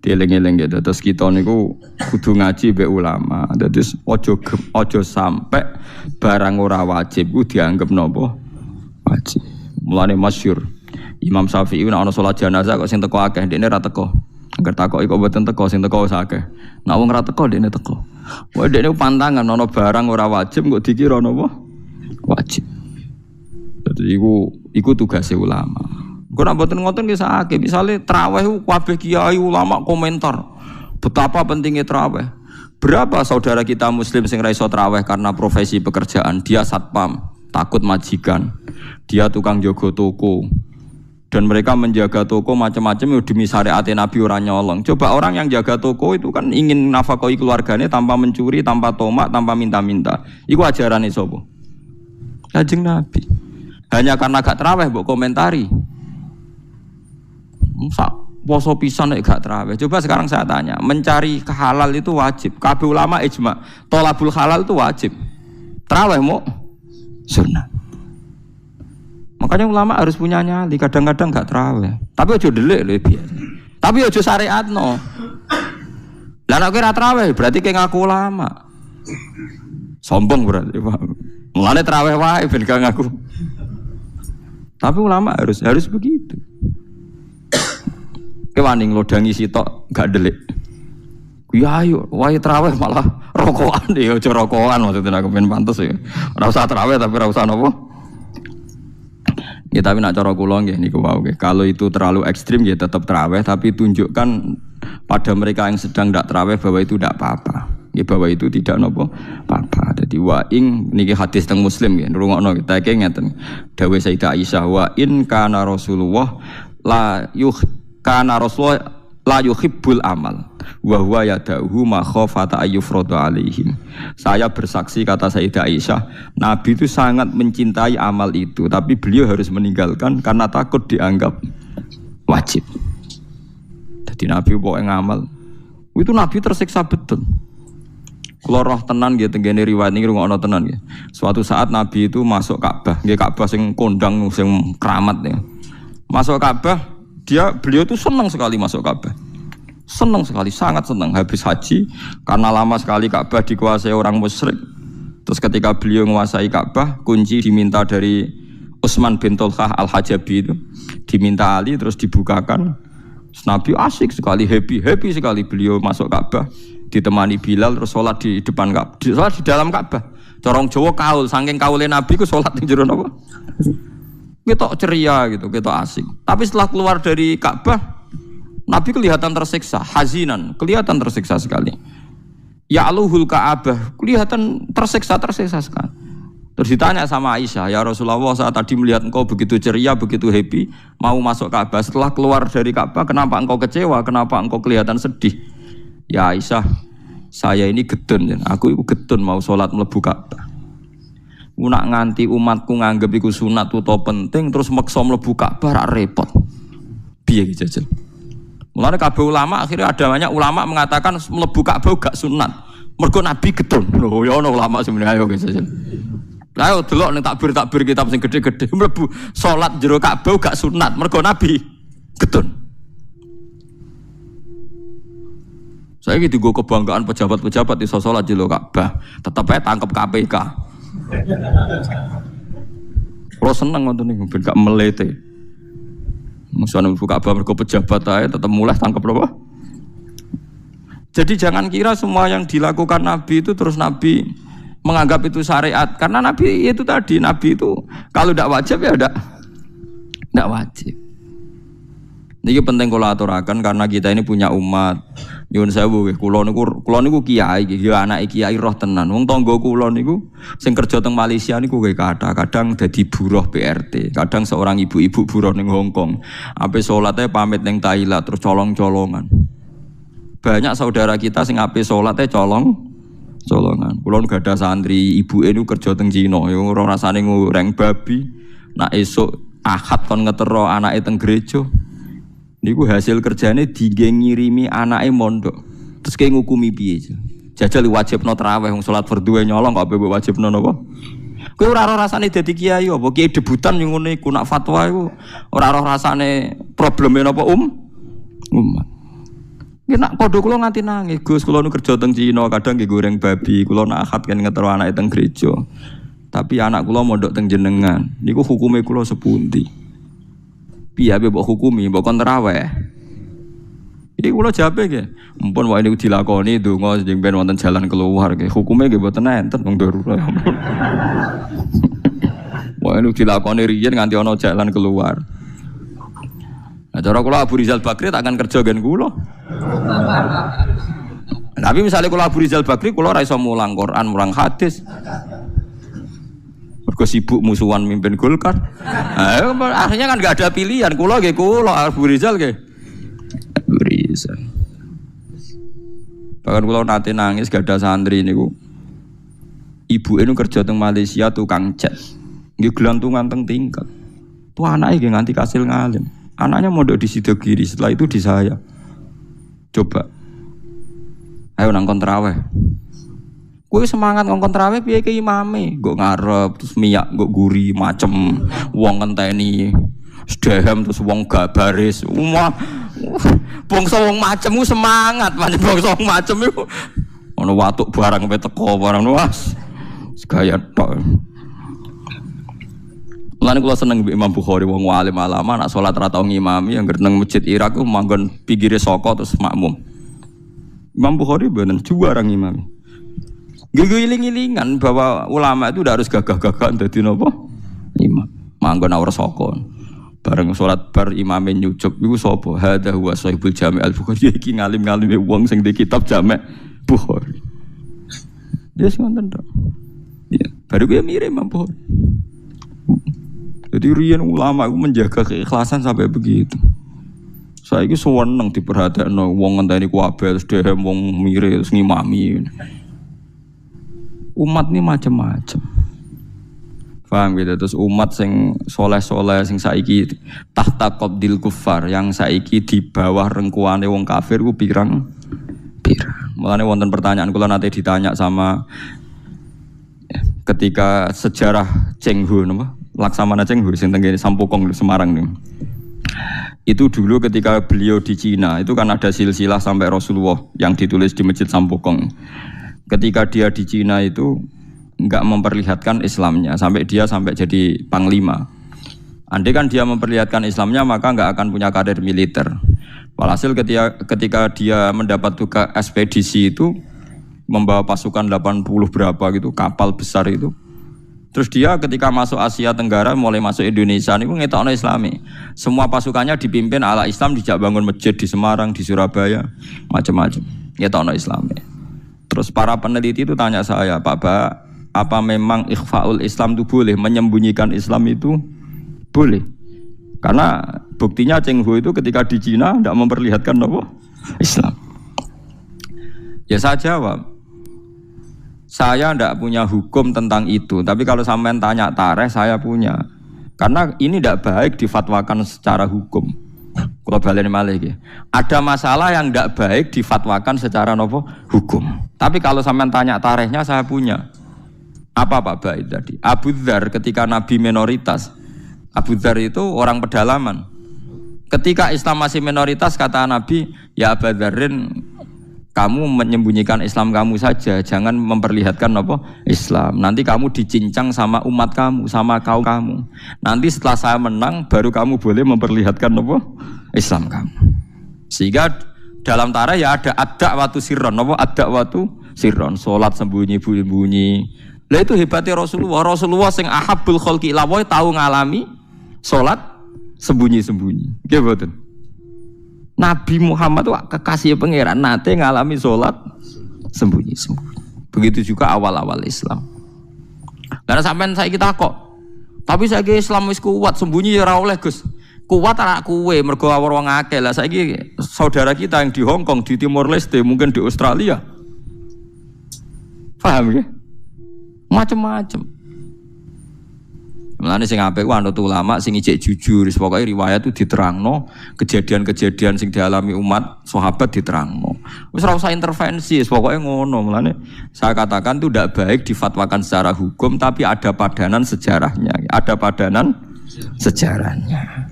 Dieling-eling gitu. Terus kita niku kudu ngaji mbek ulama. Dadi ojo sampai barang ora wajib ku dianggap napa wajib. Mulane masyhur Imam Syafi'i nek ana salat jenazah kok sing teko akeh ndekne ra teko. Angger takoki kok mboten teko sing teko wis akeh. Nek wong ra teko ndekne teko. Wae ndekne pantangan ana barang ora wajib kok dikira napa wajib. Dadi iku tugase ulama. Kok nek mboten ngoten ki sakake, misale traweh kabeh kiai ulama komentar betapa pentingnya traweh. Berapa saudara kita muslim sing ra iso traweh karena profesi pekerjaan, dia satpam, takut majikan, dia tukang jaga toko. Dan mereka menjaga toko macam-macam demi syariat Nabi ora nyolong. Coba orang yang jaga toko itu kan ingin nafkahi keluarganya tanpa mencuri, tanpa tomak, tanpa minta-minta. Iku ajarane sapa? Kanjeng Nabi. Hanya karena gak traweh mbok komentari. Poso pisan nek gak traweh. Coba sekarang saya tanya, mencari halal itu wajib. Kabeh ulama ijma, thalabul halal itu wajib. Traweh mau sunnah. Makanya ulama harus punya nyali, kadang-kadang gak traweh. Tapi aja delik lho biasa. Tapi aja syariatno. Lah nek ora traweh berarti kayak ngaku ulama. Sombong berarti, Pak. Mulane traweh wae ben gak ngaku. Tapi ulama harus begitu. Kewani nglodangi sitok gak delik. Ya ayo, wae traweh malah rokokan ya aja rokokan maksudnya aku pengen pantes ya. Ora usah traweh tapi ora usah napa. Ya tapi nak cara kula nggih niku wae. Kalau itu terlalu ekstrim ya tetap traweh tapi tunjukkan pada mereka yang sedang ndak traweh bahwa itu ndak apa-apa. Ya bahwa itu tidak napa apa-apa. Jadi wa ing niki hadis teng Muslim nggih ngrungokno kita iki ngeten. Dawuh Sayyidah Aisyah wa in kana Rasulullah kana Rasulullah la yuhibbul amal wa huwa yad'uhu ma khafata ayyufradu alaihim. Saya bersaksi kata Sayyidah Aisyah, Nabi itu sangat mencintai amal itu, tapi beliau harus meninggalkan karena takut dianggap wajib. Jadi Nabi pokoke ngamal. Itu Nabi tersiksa betul. Kula roh tenan nggih tenggene riwayat niki rungokno tenan nggih. Suatu saat Nabi itu masuk Ka'bah, nggih Ka'bah sing kondang sing keramat ya. Masuk Ka'bah beliau tuh senang sekali masuk Ka'bah, senang sekali, sangat senang. Habis haji karena lama sekali Ka'bah dikuasai orang musyrik. Terus ketika beliau menguasai Ka'bah, kunci diminta dari Utsman bin Tolhah al-Hajabi itu, diminta Ali terus dibukakan. Terus Nabi asik sekali, happy sekali beliau masuk Ka'bah, ditemani Bilal terus sholat di depan Ka'bah, sholat di dalam Ka'bah. Corong Jawa kaul, saking kaule Nabi ku sholat di jero napa? Kita ceria gitu, kita asik. Tapi setelah keluar dari Ka'bah, Nabi kelihatan tersiksa, hazinan, kelihatan tersiksa sekali. Ya'luhul Ka'bah, kelihatan tersiksa sekali. Terus ditanya sama Aisyah, ya Rasulullah, saat tadi melihat engkau begitu ceria, begitu happy, mau masuk Ka'bah. Setelah keluar dari Ka'bah, kenapa engkau kecewa? Kenapa engkau kelihatan sedih? Ya Aisyah, saya ini getun, aku itu getun mau sholat mlebu Ka'bah. Nak nganti umatku nganggep iku sunat utawa penting terus maksa mlebu Ka'bah ra repot. Piye iki jajal? Mulane kabeh ulama akhirnya ada banyak ulama mengatakan mlebu Ka'bah gak sunat. Mergo Nabi getun. Lho ya ana ulama sebenarnya ayo jajal. Ayo delok ning takbir kitab sing gede-gede mlebu salat jero Ka'bah gak sunat mergo Nabi getun. Saya gitu gue kebanggaan pejabat-pejabat di salat jero Ka'bah, tetep ae tangkep KPK. Kalau seneng nonton ini, gak melete. Misalnya buka kabar mergo pejabat aja, tetap mulai tangkap apa? Jadi jangan kira semua yang dilakukan Nabi itu terus Nabi menganggap itu syariat. Karena Nabi itu tadi, Nabi itu kalau tidak wajib ya tidak wajib. Ini penting kalau aturakan karena kita ini punya umat. Nyuwun sewu nggih, kula niku kiai, ya anak kiai roh tenan. Wong tangga kula niku sing kerja teng Malaysia niku nggih kadang dadi buruh PRT, kadang seorang ibu-ibu buruh ning Hong Kong. Ape salate pamit ning Thailand terus colong-colongan. Banyak saudara kita sing ape salate colongan. Kula nu gadah santri, ibuke niku kerja teng Cina, ya ora rasane ngoreng babi. Nak esuk Ahad kon ngetero anake teng gereja. Niku hasil kerjane ngirimi anake mondok. Terus kayak ngukumi piye? Jajal wajibno tarawih wong salat fardhu nyolong kok mbok wajibno napa? Kowe ora ora rasane dadi kiai apa? Kiai debutan yang ngene iku nak fatwa iku ora ora rasane probleme napa umat. Ya nak padha kula nganti nangis, Gus, kula nu kerja teng Cina, kadang nggih goreng babi, kula nak akad kan ngetero anake teng gereja. Tapi anak kula mondok teng jenengan, niku hukume kula sepundi? Piye mbok hukumi, mbok kon tarawih. Iki kula jawabe nggih, mumpun wae niku dilakoni donga sing ben wonten jalan keluar nggih. Hukume nggih mboten enten wong darurat. Wae niku dilakoni riyen nganti ana jalan keluar. Nah, cara kula Abu Rizal Bakri tak akan kerja gen kula. Tapi misalnya kula Abu Rizal Bakri kula ora iso mulang Quran, mulang hadis. Mergo sibuk musuhan mimpin Golkar. Nah, akhirnya kan enggak ada pilihan. Kula nggih kula Abu Rizal nggih. Abu Rizal. Bahkan kula nate nangis gak ada santri niku. Ibu ini kerja teng Malaysia tukang cat. Nggih gelantungan teng tingkat. Tuh anake nggih nganti kasil ngalim. Anaknya mondok di Sidogiri, setelah itu di saya. Coba. Ayo nang kontraweh. Kowe semangat ngongkon traweh piye ke imame? Nggo ngarep terus miyak nggo guri macem wong ngenteni. Sedehem terus wong gak baris. Bangsa wong macem ku semangat, pancen bangsa wong macem iku ana watuk barang pe teko barang was. Segaya tok. Lan kula seneng Imam Bukhari wong alim alama nak salat ra tau ngimami yang nang masjid Irak ku manggon pinggire saka terus makmum. Imam Bukhari bener juara ngimami. Giling-gilingan bahwa ulama itu udah harus gagah-gagah dadi napa? Imam. Manggon awar saka. Bareng salat bar imame nyucup iku sapa? Hadza huwa Sahibul Jami' Al-Bukhari iki ngalim-ngalime wong sing di kitab Jami' Bukhari. Dia sing ngoten tok. Ya, baru kuwi mirip Imam Bukhari. Jadi riyen ulama itu menjaga keikhlasan sampai begitu. Saya itu seneng diperhatekno wong ngenteni kuwabe terus dhewe wong mire terus ngimami. Umat ini macam-macam. Paham gitu, terus umat sing soleh-soleh sing saiki tahta qabdil kufar, yang saiki di bawah rengkuane wong kafir ku pirang. Mulane wonten pertanyaan kula nate ditanya sama ketika sejarah Cheng Ho napa? Laksamana Cheng Ho sing teng Sampokong Semarang nih. Itu dulu ketika beliau di Cina, itu kan ada silsilah sampai Rasulullah yang ditulis di Masjid Sampokong. Ketika dia di Cina itu enggak memperlihatkan Islamnya sampai jadi panglima. Andai kan dia memperlihatkan Islamnya maka enggak akan punya karir militer. Walhasil ketika dia mendapat tugas ekspedisi itu membawa pasukan 80 berapa gitu kapal besar itu. Terus dia ketika masuk Asia Tenggara mulai masuk Indonesia niku ngetokno Islami. Semua pasukannya dipimpin ala Islam, dijak bangun masjid di Semarang, di Surabaya, macam-macam. Ngetokno Islami. Terus para peneliti itu tanya saya, Pak Ba, apa memang ikhfaul Islam itu boleh, menyembunyikan Islam itu boleh? Karena buktinya Cheng Ho itu ketika di Cina tidak memperlihatkan apa? Islam. Ya saya jawab, saya tidak punya hukum tentang itu, tapi kalau sampean tanya tarikh saya punya. Karena ini tidak baik difatwakan secara hukum. Kalau baleni malih iki. Ada masalah yang tidak baik difatwakan secara nopo hukum. Tapi kalau sampean tanya tarikhnya saya punya. Apa Pak Baik tadi? Abu Dzar ketika Nabi minoritas. Abu Dzar itu orang pedalaman. Ketika Islam masih minoritas kata Nabi, ya Abu Dzarrin, kamu menyembunyikan Islam kamu saja, jangan memperlihatkan apa Islam. Nanti kamu dicincang sama umat kamu, sama kaum kamu. Nanti setelah saya menang, baru kamu boleh memperlihatkan apa Islam kamu. Sehingga dalam tarikh ya ada ad-da'watu sirron, apa ad-da'watu sirron, salat sembunyi-sembunyi. Lah itu hebatnya Rasulullah. Rasulullah sing ahabbul khalqi ila wa tahu ngalami salat sembunyi-sembunyi. Nggih mboten? Nabi Muhammad itu kekasih pangeran nate ngalami sholat sembunyi-sembunyi. Begitu juga awal-awal Islam. Karena sampean saya kita kok. Tapi saya Islam wis kuat sembunyi ya ora oleh Gus. Kuat anak kuwe mergo awor wong akeh. Lah saiki saudara kita yang di Hong Kong, di Timor Leste, mungkin di Australia. Paham ya? Macam-macam. Mulane sing apik ku anut ulama sing ijek jujur, pokoke riwayat itu diterangno, kejadian-kejadian sing dialami umat sahabat diterangno. Wis ora usah intervensi, pokoke ngono. Mulane saya katakan itu tidak baik difatwakan secara hukum, tapi ada padanan sejarahnya. Ada padanan sejarahnya.